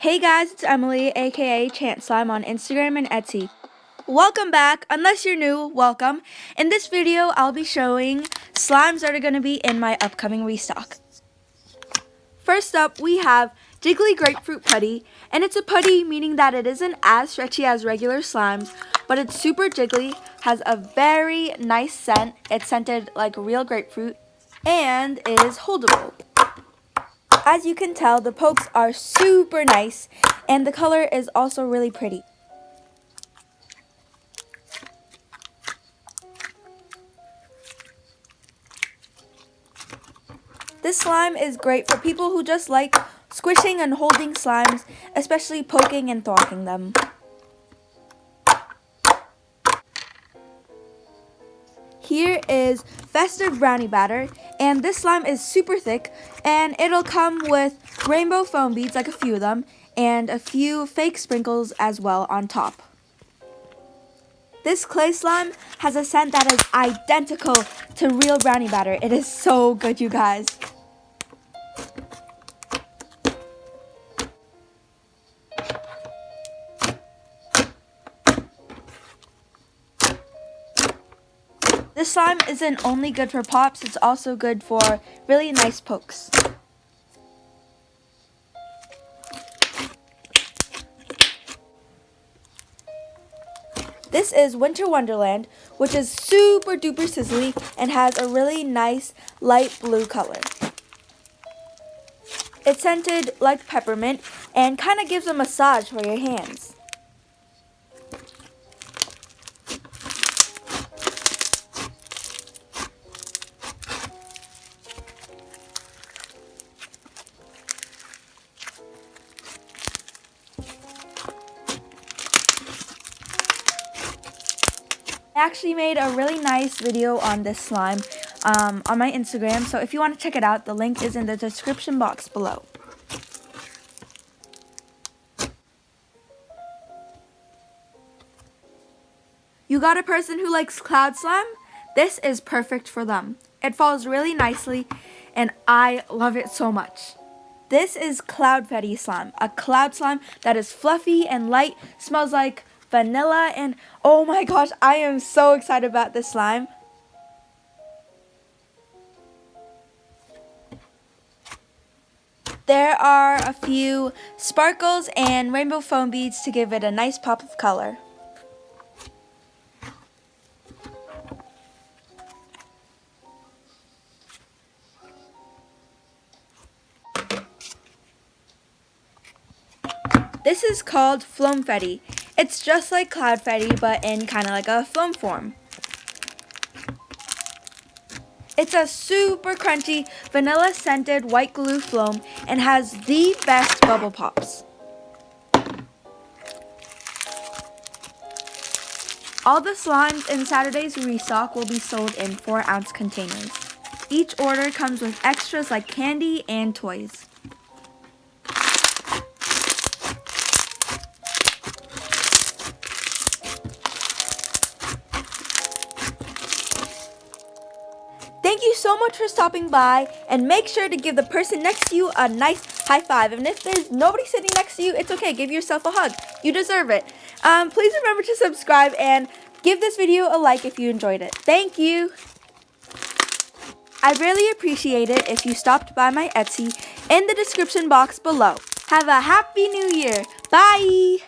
Hey guys, it's Emily, aka Chant Slime on Instagram and Etsy. Welcome back. Unless you're new, welcome. In this video, I'll be showing slimes that are going to be in my upcoming restock. First up, we have Jiggly Grapefruit Putty, and it's a putty meaning that it isn't as stretchy as regular slimes, but it's super jiggly, has a very nice scent, it's scented like real grapefruit, and is holdable. As you can tell, the pokes are super nice, and the color is also really pretty. This slime is great for people who just like squishing and holding slimes, especially poking and thwacking them. Here is Festive Brownie batter, and this slime is super thick, and it'll come with rainbow foam beads, like a few of them, and a few fake sprinkles as well on top. This clay slime has a scent that is identical to real brownie batter. It is so good, you guys. This slime isn't only good for pops, it's also good for really nice pokes. This is Winter Wonderland, which is super duper sizzly and has a really nice light blue color. It's scented like peppermint and kind of gives a massage for your hands. I actually made a really nice video on this slime on my Instagram, so if you want to check it out, the link is in the description box below. You got a person who likes cloud slime? This is perfect for them. It falls really nicely, and I love it so much. This is Cloudfetti slime, a cloud slime that is fluffy and light, smells like vanilla, and oh my gosh, I am so excited about this slime. There are a few sparkles and rainbow foam beads to give it a nice pop of color. This is called Floamfetti. It's just like Cloudfetti, but in kind of like a foam form. It's a super crunchy, vanilla scented white glue foam and has the best bubble pops. All the slimes in Saturday's restock will be sold in 4-ounce containers. Each order comes with extras like candy and toys. Thank you so much for stopping by, and make sure to give the person next to you a nice high five. And if there's nobody sitting next to you, it's okay. Give yourself a hug. You deserve it. Please remember to subscribe and give this video a like if you enjoyed it. Thank you. I'd really appreciate it if you stopped by my Etsy in the description box below. Have a happy new year. Bye.